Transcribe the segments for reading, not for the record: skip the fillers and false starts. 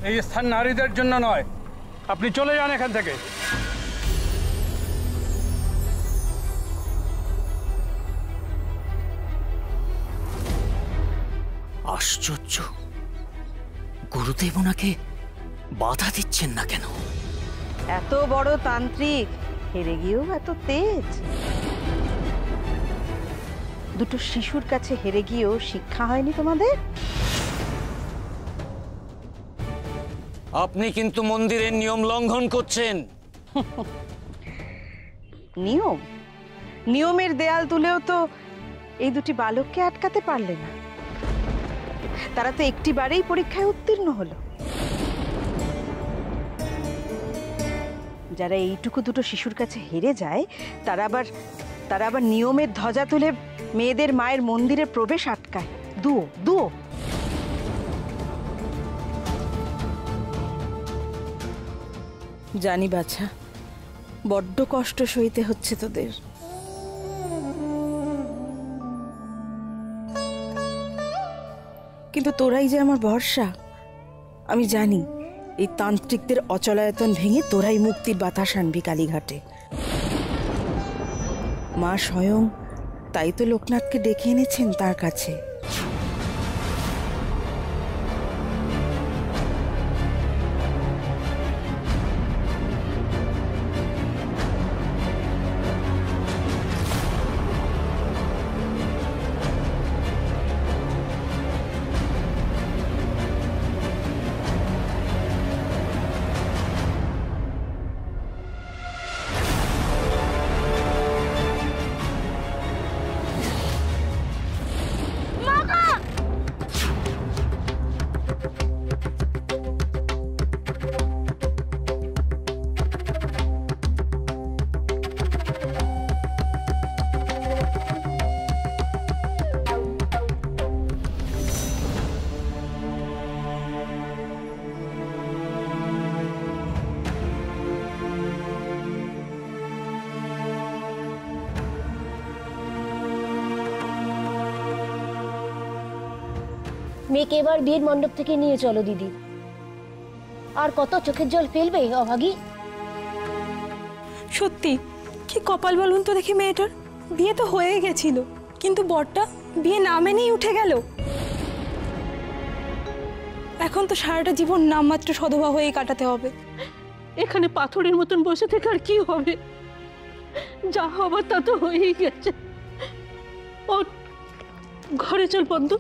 এই স্থান নারীদের জন্য নয়। আপনি চলে যান এখান থেকে। আশ্চর্য, গুরুদেব ওনাকে বাধা দিচ্ছেন না কেন? এত বড় তান্ত্রিক হেরে গিয়েও এত তেজ। দুটো শিশুর কাছে হেরে গিয়েও শিক্ষা হয়নি তোমাদের? আপনি কিন্তু মন্দিরের নিয়ম লঙ্ঘন করছেন। নিয়ম? নিয়মের দেয়াল তুলেও তো এই দুটি বালককে আটকাতে পারলে না। তারা তো একটিবারেই পরীক্ষায় উত্তীর্ণ হলো। যারা এইটুকু দুটো শিশুর কাছে হেরে যায় তারা আবার নিয়মের ধ্বজা তুলে মেয়েদের মায়ের মন্দিরে প্রবেশ আটকায়। দুও জানি বাছা, বড্ড কষ্ট সইতে হচ্ছে তোদের। কিন্তু তোরাই যে আমার ভরসা। আমি জানি এই তান্ত্রিকদের অচলায়তন ভেঙে তোরাই মুক্তির বাতাস আনবি কালীঘাটে। মা স্বয়ং তাই তো লোকনাথকে ডেকে এনেছেন তার কাছে। মেয়েকে এবার বিয়ের মণ্ডপ থেকে নিয়ে চলো দিদি। আর কত চোখের জল ফেলবে অভাগী। সত্যি কি কপাল বলুন তো দেখি মেয়েটার। বিয়ে তো হয়ে গেছিল, কিন্তু বরটা বিয়ে না মেনেই উঠে গেল। এখন তো সারাটা জীবন নামমাত্র সধবা হয়ে কাটাতে হবে। এখানে পাথরের মতন বসে থেকে আর কি হবে? যা হবার তা তো হয়েই গেছে। ও ঘরে চল বন্ধ।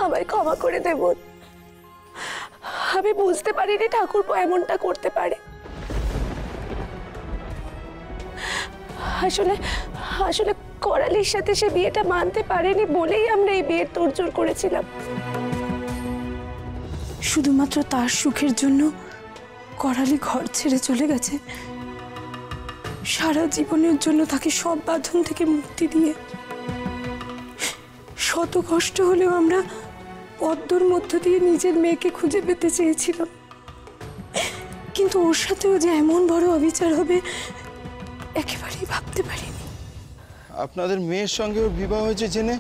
আমায় ক্ষমা করে দেব। আমি বুঝতে পারিনি ঠাকুরপো এমনটা করতে পারে। আসলে আসলে করালির সাথে সে বিয়েটা মানতে পারেনি বলেই আমরা এই বিয়ের তোড়জোড় করেছিলাম। শুধুমাত্র তার সুখের জন্য করালি ঘর ছেড়ে চলে গেছে, সারা জীবনের জন্য তাকে সব বাঁধন থেকে মুক্তি দিয়ে। শত কষ্ট হলেও আমরা পদ্মর মধ্য দিয়ে নিজের মেয়েকে খুঁজে পেতে চেয়েছিলাম, কিন্তু ওর সাথেও যে এমন বড় অবিচার হবে একেবারেই ভাবতে পারিনি। আপনাদের মেয়ের সঙ্গে ওর বিবাহ হয়েছে জেনে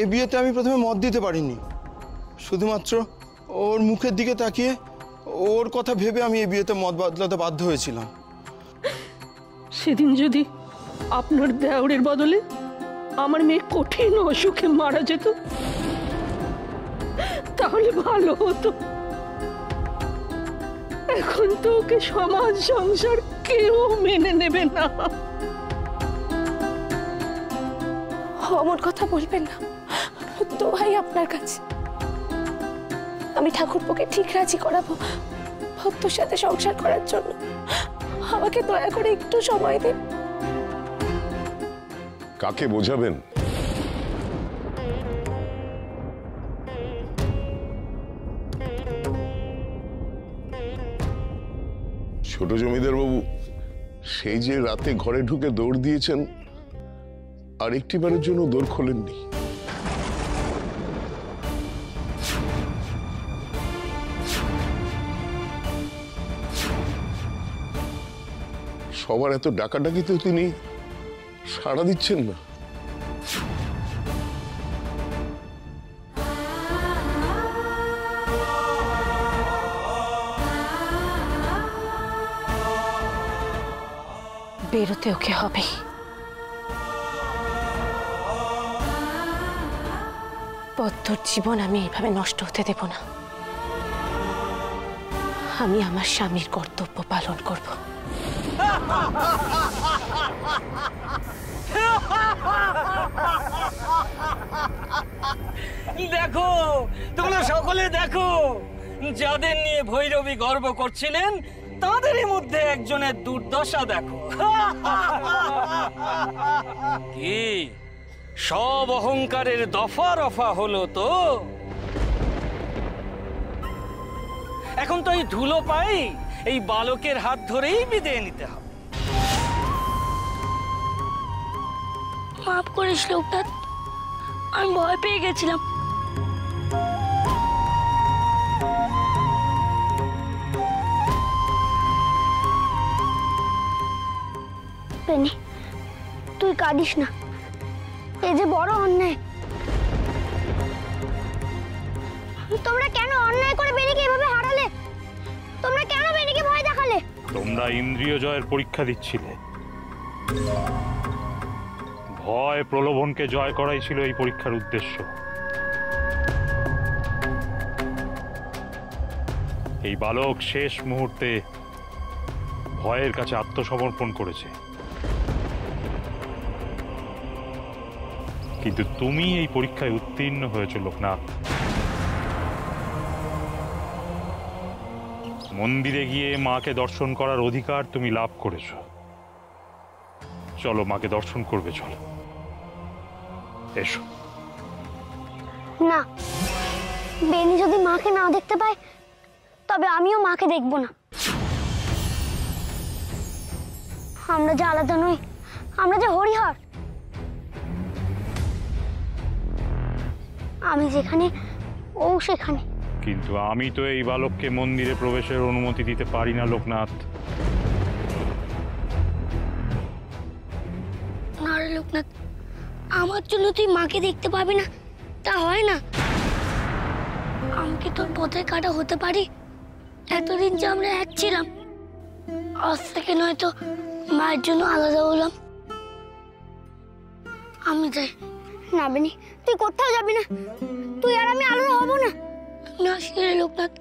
এ বিয়েতে আমি প্রথমে মত দিতে পারিনি। শুধুমাত্র ওর মুখের দিকে তাকিয়ে ওর কথা ভেবে আমি এই বিয়েতে মত বদলাতে বাধ্য হয়েছিলাম। সেদিন যদি আপনার দেওরের বদলে আমার মেয়ে কঠিন অসুখে মারা যেত তাহলে ভালো হতো। এখন তো ওকে সমাজ সংসার কেউ মেনে নেবে না। অমন কথা বলবেন না তো ভাই, আপনার কাছে আমি ঠাকুরপোকে ঠিক রাজি করাবো ভক্তর সাথে সংসার করার জন্য। আমাকে দয়া করে একটু সময় দিন। কাকে বোঝাবেন? ছোট জমিদার বাবু সেই যে রাতে ঘরে ঢুকে দৌড় দিয়েছেন, আর একটিবারের জন্য দৌড় খোলেননি। সবার এত ডাকাডাকিতেও তিনি সাড়া দিচ্ছেন না। বেরোতে ওকে হবে। পদ্মর জীবন আমি এইভাবে নষ্ট হতে দেব না। আমি আমার স্বামীর কর্তব্য পালন করব। দেখো, তোমরা সকলে দেখো, যাদের নিয়ে ভৈরবী গর্ব করছিলেন তাদেরই মধ্যে একজনের দুর্দশা দেখো। কি সব অহংকারের দফা রফা হলো তো? এখন তো এই ধুলো পাই এই বালকের হাত ধরেই বিদায় নিতে হবে। মাফ করিস লোকনাথ, আমি ভয় পেয়ে গেছিলাম। পেনি, তুই কাঁদিস না, এ যে বড় অন্যায়। তোমরা কেন অন্যায় করে বেনিকে এভাবে হারালে? তোমরা কেন বেনিকে ভয় দেখালে? তোমরা ইন্দ্রিয় জয়ের পরীক্ষা দিচ্ছিলে। ভয় প্রলোভনকে জয় করাই ছিল এই পরীক্ষার উদ্দেশ্য। এই বালক শেষ মুহূর্তে ভয়ের কাছে আত্মসমর্পণ করেছে, কিন্তু তুমি এই পরীক্ষায় উত্তীর্ণ হয়েছ লোকনাথ। মন্দিরে গিয়ে মাকে দর্শন করার অধিকার তুমি লাভ করেছ। চলো, মাকে দর্শন করবে, চলো, এসো। না, বেনি যদি মাকে না দেখতে পায় তবে আমিও মাকে দেখব না। আমরা যে আলাদা নই, আমরা যে হরিহর। আমি যেখানে ও সেখানে। কিন্তু আমি তো এই বালককে মন্দিরে প্রবেশের অনুমতি দিতে পারি না লোকনাথ। না রে লোকনাথ, আমার জন্য তুই মাকে দেখতে পাবি না তা হয় না। আমি কি তোর পথে কাটা হতে পারি? এতদিন যে আমরা এক ছিলাম, আজ থেকে নয়তো মায়ের জন্য আলাদা হলাম। আমি যাই। না বেনি, তুই কোথাও যাবি না। তুই আর আমি আলাদা হব না। না শিরে লোকনাথ,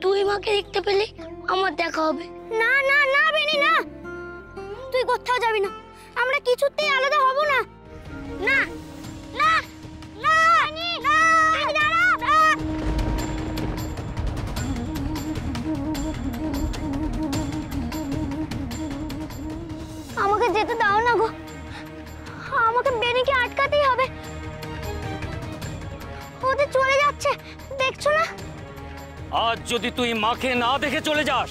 তুই মাকে দেখতে পেলে আমার দেখা হবে। না না না বেনি, না, তুই কোথাও যাবি না। আমরা কিছুতেই আলাদা হব না। না না না বেনি, না, দাঁড়া। আমাকে যেতে দাও না গো, আমাকে বেনিকে আটকাতেই হবে। ওদের চলে যাচ্ছে, দেখছো না? আজ যদি তুই মাকে না দেখে চলে যাস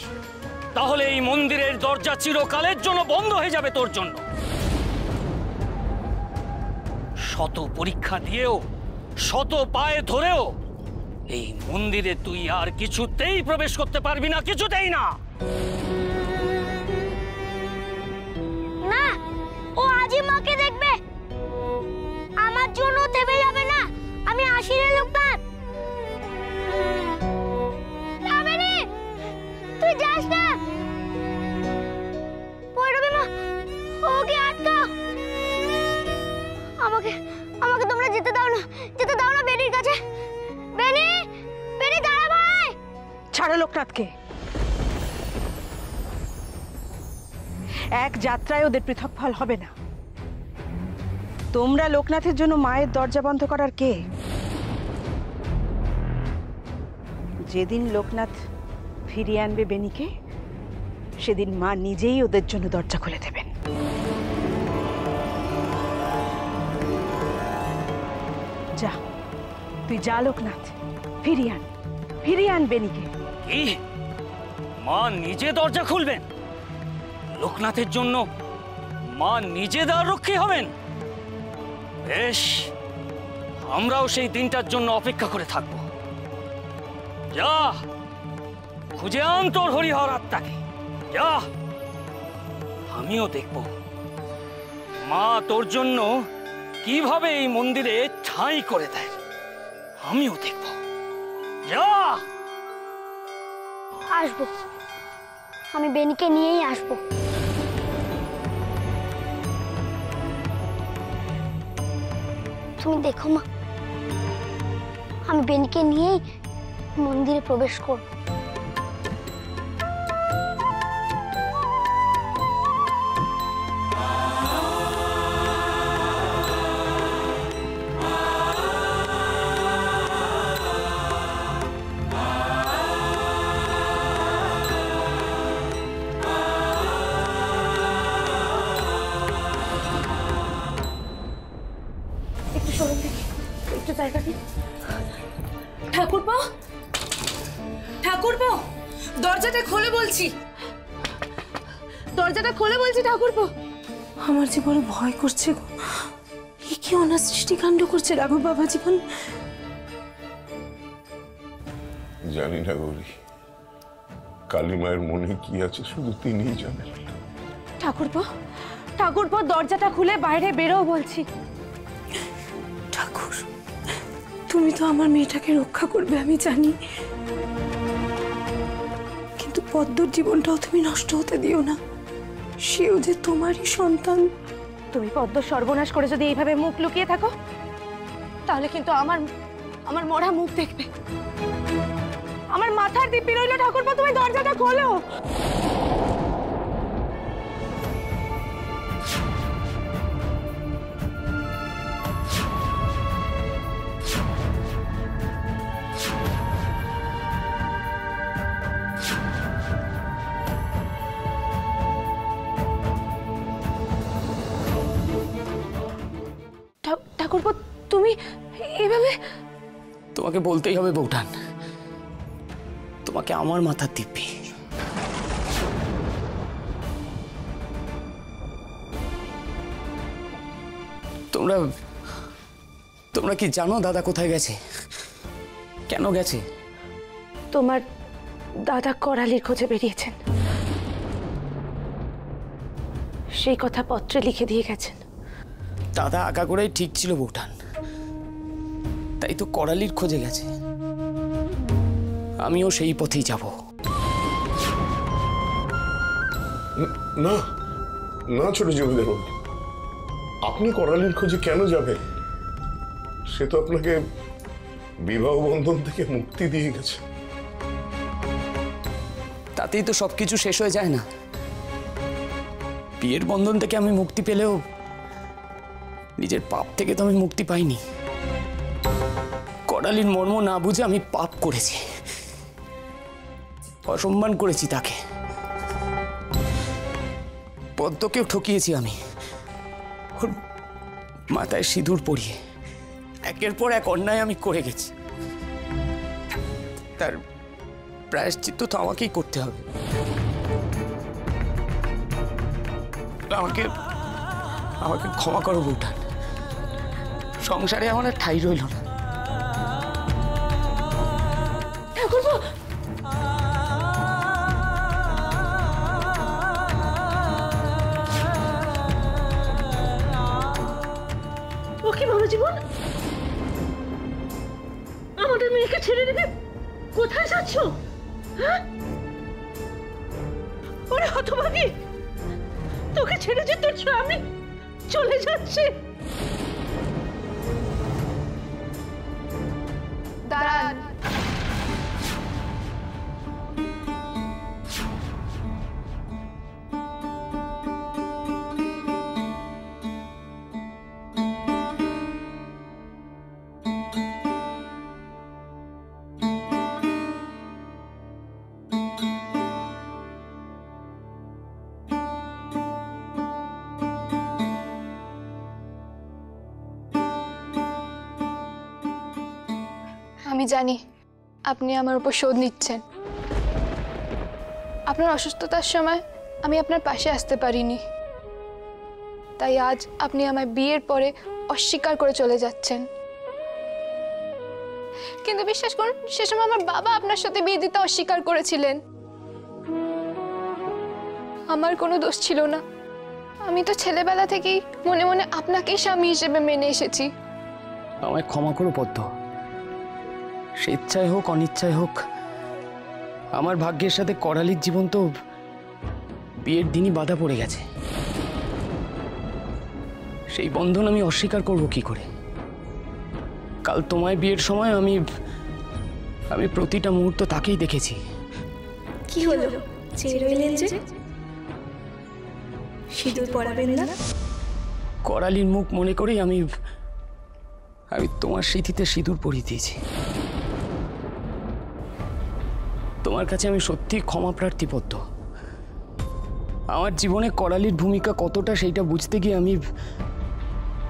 তাহলে এই মন্দিরের দরজা চিরকালের জন্য বন্ধ হয়ে যাবে তোর জন্য। শত পরীক্ষা দিয়েও, শত পায়ে ধরেও এই মন্দিরে তুই আর কিছুতেই প্রবেশ করতে পারবি না, কিছুতেই না। না, ও আজই মাকে দেখবে। আমার জন্য থেমে যাবে না। আমি আসি রে লোকনাথ। না বেনি, তুই যাস না। ভৈরবী মা, ওকে আটকাও। আমাকে আমাকে তোমরা যেতে দাও না, যেতে দাও না বেনির কাছে। বেনি, বেনি দাঁড়া ভাই। ছাড়ো লোকনাথকে। এক যাত্রায় ওদের পৃথক ফল হবে না। তোমরা লোকনাথের জন্য মায়ের দরজা বন্ধ করার কে? যেদিন লোকনাথ ফিরিয়ে আনবে বেনিকে, সেদিন মা নিজেই ওদের জন্য দরজা খুলে দেবেন। যা, তুই যা লোকনাথ, ফিরিয়ে আন বেনিকে। কি? মা নিজে দরজা খুলবেন? লোকনাথের জন্য মা নিজে দ্বার রক্ষী হবেন? বেশ, আমরাও সেই দিনটার জন্য অপেক্ষা করে থাকব। যা, খুঁজে আন তোর হরিহর আত্মাকে, যা। আমিও দেখব মা তোর জন্য কিভাবে এই মন্দিরে ঠাঁই করে দেয়। আমিও দেখব। যা। আসবো, আমি বেনিকে নিয়েই আসবো। তুমি দেখো মা, আমি বেনিকে নিয়েই মন্দিরে প্রবেশ করব। একটু সরুন দেখি, একটু জায়গা দিন। ঠাকুরপো, ঠাকুরপো, দরজাটা খোলে বলছি, দরজাটা খোলে বলছি ঠাকুরপো। আমার যে বড় ভয় করছে গো, এ কি অনাসৃষ্টিকাণ্ড করছে রাঘব বাবা জীবন। জানি না গৌরী, কালী মায়ের মনে কি আছে শুধু তিনিই জানেন। ঠাকুরপো, ঠাকুরপো, দরজাটা খুলে বাইরে বেরো বলছি। ঠাকুর, তুমি তো আমার মেয়েটাকে রক্ষা করবে আমি জানি, কিন্তু পদ্মর জীবনটাও তুমি নষ্ট হতে দিও না। সেও যে তোমারই সন্তান। তুমি পদ্ম সর্বনাশ করে যদি এইভাবে মুখ লুকিয়ে থাকো, তাহলে কিন্তু আমার মরা মুখ দেখবে। আমার মাথার দিব্যি রইল ঠাকুরপো, তুমি দরজাটা খোলো। ঠাকুরপো, তুমি এভাবে? তোমাকে বলতেই হবে বউঠান, তোমাকে আমার মাথার দিব্যি। তোমরা কি জানো দাদা কোথায় গেছে, কেন গেছে? তোমার দাদা করালির খোঁজে বেরিয়েছেন, সেই কথা পত্রে লিখে দিয়ে গেছেন। দাদা আগাগোড়াই ঠিক ছিল বউঠান, তাই তো করালির খোঁজে গেছে। আমিও সেই পথেই যাব। না না ছোট জমিদার বাবু, আপনি করালির খোঁজে কেন যাবেন? সে তো আপনাকে বিবাহ বন্ধন থেকে মুক্তি দিয়ে গেছে। তাতেই তো সবকিছু শেষ হয়ে যায় না। বিয়ের বন্ধন থেকে আমি মুক্তি পেলেও নিজের পাপ থেকে তো আমি মুক্তি পাইনি। করালির মর্ম না বুঝে আমি পাপ করেছি, অসম্মান করেছি তাকে। পদ্মকেও ঠকিয়েছি আমি, ওর মাথায় সিঁদুর পরিয়ে। একের পর এক অন্যায় আমি করে গেছি, তার প্রায়শ্চিত্ত তো আমাকেই করতে হবে। আমাকে আমাকে ক্ষমা করো বউঠান, সংসারে আমার আর ঠাঁই রইল না। ঠাকুরপো, ও কি বাবা জীবন, আমাদের মেয়েকে ছেড়ে রেখে কোথায় যাচ্ছ? হ্যাঁ, ওরে হতভাগী, তোকে ছেড়ে যে তোর স্বামী চলে যাচ্ছে। দাঁড়ান। আমি জানি আপনি আমার উপর শোধ নিচ্ছেন। আপনার অসুস্থতার সময় আমি আপনার পাশে আসতে পারিনি, তাই আজ আপনি আমায় বিয়ের পরে অস্বীকার করে চলে যাচ্ছেন। কিন্তু বিশ্বাস করুন, সে সময় আমার বাবা আপনার সাথে বিয়ে দিতে অস্বীকার করেছিলেন। আমার কোনো দোষ ছিল না, আমি তো ছেলেবেলা থেকেই মনে মনে আপনাকেই স্বামী হিসেবে মেনে এসেছি। আমায় ক্ষমা করো পদ্ম। স্বেচ্ছায় হোক অনিচ্ছায় হোক আমার ভাগ্যের সাথে করালির জীবন তো বিয়ের দিনই বাধা পড়ে গেছে। সেই বন্ধন আমি অস্বীকার করব কি করে? কাল তোমায় বিয়ের সময় আমি প্রতিটা মুহূর্ত তাকেই দেখেছি। কি হলো, চেয়ে রইলেন যে? সিঁদুর পরাবেন না? করালির মুখ মনে করেই আমি তোমার স্মৃতিতে সিঁদুর পরিয়ে দিয়েছি। তোমার কাছে আমি সত্যি ক্ষমা প্রার্থী পদ্ম। আমার জীবনে করালির ভূমিকা কতটা সেইটা বুঝতে গিয়ে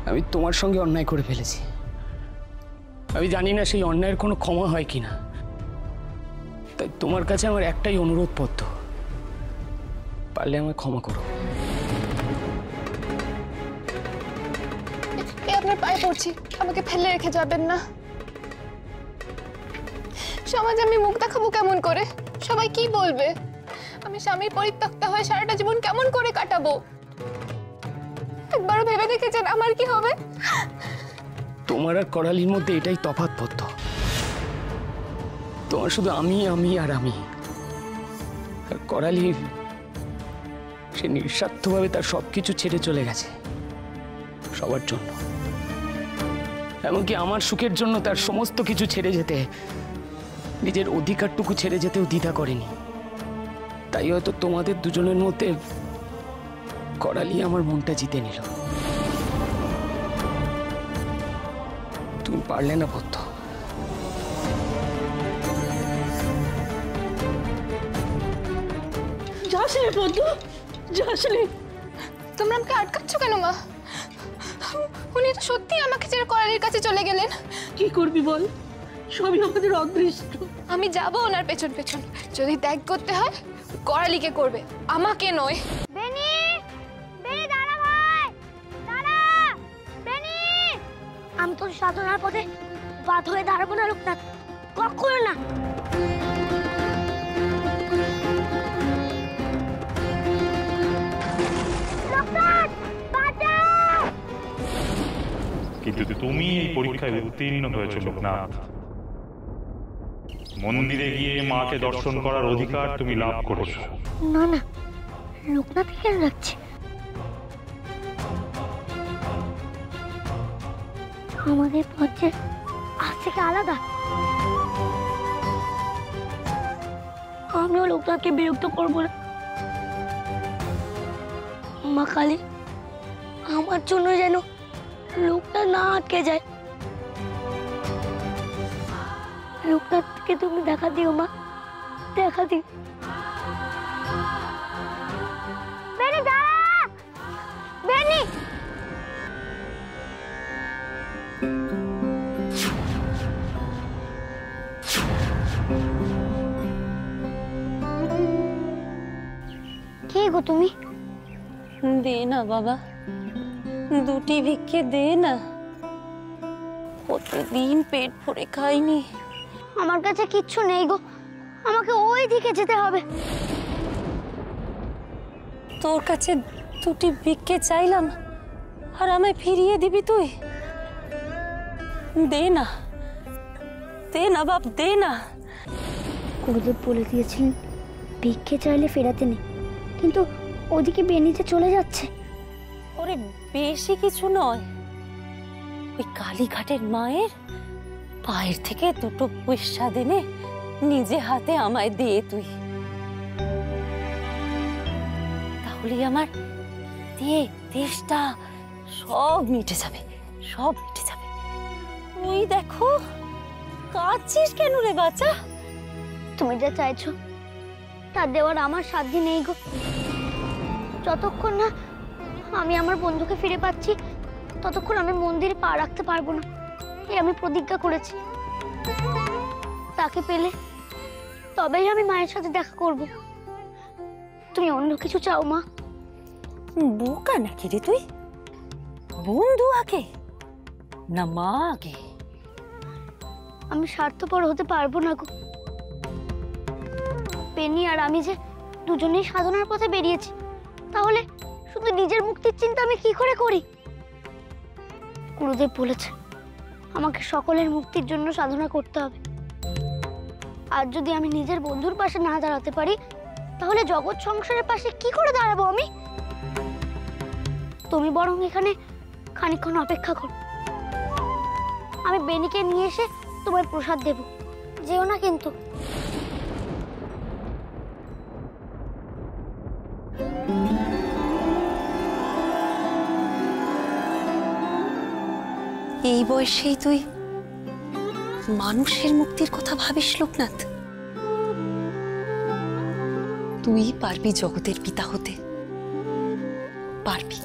আমি তোমার সঙ্গে অন্যায় করে ফেলেছি। আমি জানি না সেই অন্যায়ের কোনো ক্ষমা হয় কিনা। তাই তোমার কাছে আমার একটাই অনুরোধ পদ্ম, পারলে আমায় ক্ষমা করো। আপনার পায়ে পড়ছি, আমাকে ফেলে রেখে যাবেন না। সমাজে আমি মুখ দেখাবো কেমন করে? সবাই কি বলবে? আমি স্বামীর পরিত্যক্তা হয়ে সারাটা জীবন কেমন করে কাটাবো? একবারও ভেবে দেখেছেন আমার কি হবে? তোমার আর করালির মধ্যে এটাই তফাৎ পদ্ম। তোমার শুধু আমি আমি আর আমি, আর করালি সে নিঃস্বার্থভাবে তার সবকিছু ছেড়ে চলে গেছে সবার জন্য। এমনকি আমার সুখের জন্য তার সমস্ত কিছু ছেড়ে যেতে, নিজের অধিকারটুকু ছেড়ে যেতেও দ্বিধা করেনি। তাই হয়তো তোমাদের দুজনের মধ্যে করালি আমার মনটা জিতে নিল। তুমি পারলে না পদ্ম। যাসলে পদ্ম, যাসলে। তোমরা আমাকে আটকাচ্ছ কেন মা? উনি তো সত্যি আমাকে ছেড়ে করালির কাছে চলে গেলেন। কি করবি বল, সবই আমাদের অদৃষ্ট। আমি যাব ওনার পেছন পেছন, যদি ত্যাগ করতে হয় করালিকে করবে, আমাকে নয়। বেনি, বেনি দাঁড়া ভাই, দাঁড়া, বেনি। আমি তোর সাধনার পথে বাদ হয়ে দাঁড়াবো না লোকনাথ, কখনো না। লোকনাথ, বাঁচাও! কিন্তু তুমি এই পরীক্ষায় উত্তীর্ণ হয়েছো লোকনাথ। মন্দিরে গিয়ে মাকে দর্শন করার অধিকার তুমি লাভ করেছো। না না, লোকনাথ কেন লাগছে? আমাদের পথ যে আজ থেকে আলাদা। আমিও লোকনাথকে বিরক্ত করবো না। মা কালী, আমার জন্য যেন লোকনাথ না আটকে যায়। লোকনাথকে তুমি দেখা দিও মা, দেখা দিও। বেনি দাঁড়া, বেনি। কে গো তুমি? দে না বাবা, দুটি ভিক্ষে দে না। কতদিন পেট ভরে খাইনি। আমার কাছে কিচ্ছু নেই গো, আমাকে ওই দিকে যেতে হবে। তোর কাছে দুটি ভিক্ষে চাইলাম আর আমায় ফিরিয়ে দিবি তুই? দে না, দে না বাপ, দে না। গুরুদেব বলে দিয়েছিলেন ভিক্ষে চাইলে ফেরাতে নেই, কিন্তু ওদিকে বেনিতে চলে যাচ্ছে। ওরে বেশি কিছু নয়, ওই কালীঘাটের মায়ের পায়ের থেকে দুটো পয়সা দেনে নিজে হাতে আমায় দিয়ে তুই, তাহলেই আমার দেশটা সব মিটে যাবে, সব মিটে যাবে। তুই দেখো কাঁদছিস কেন রে বাচ্চা? তুমি যা চাইছো তা দেওয়ার আমার সাধ্য নেই গো। যতক্ষণ না আমি আমার বন্ধুকে ফিরে পাচ্ছি ততক্ষণ আমি মন্দিরে পা রাখতে পারবো না। এই আমি প্রতিজ্ঞা করেছি, তাকে পেলে তবেই আমি মায়ের সাথে দেখা করব। তুমি অন্য কিছু চাও মা? বোকা নাকি রে তুই? বন্ধু আগে না মা আগে? আমি স্বার্থপর হতে পারবো না গো। পেনি আর আমি যে দুজনেই সাধনার পথে বেরিয়েছি, তাহলে শুধু নিজের মুক্তির চিন্তা আমি কি করে করি? গুরুদেব বলেছে আমাকে সকলের মুক্তির জন্য সাধনা করতে হবে। আর যদি আমি নিজের বন্ধুর পাশে না দাঁড়াতে পারি, তাহলে জগৎ সংসারের পাশে কি করে দাঁড়াবো আমি? তুমি বরং এখানে খানিকক্ষণ অপেক্ষা করো, আমি বেনিকে নিয়ে এসে তোমায় প্রসাদ দেব। যেও না কিন্তু। এই বয়সেই তুই মানুষের মুক্তির কথা ভাবিস লোকনাথ? তুই পারবি জগতের পিতা হতে, পারবি।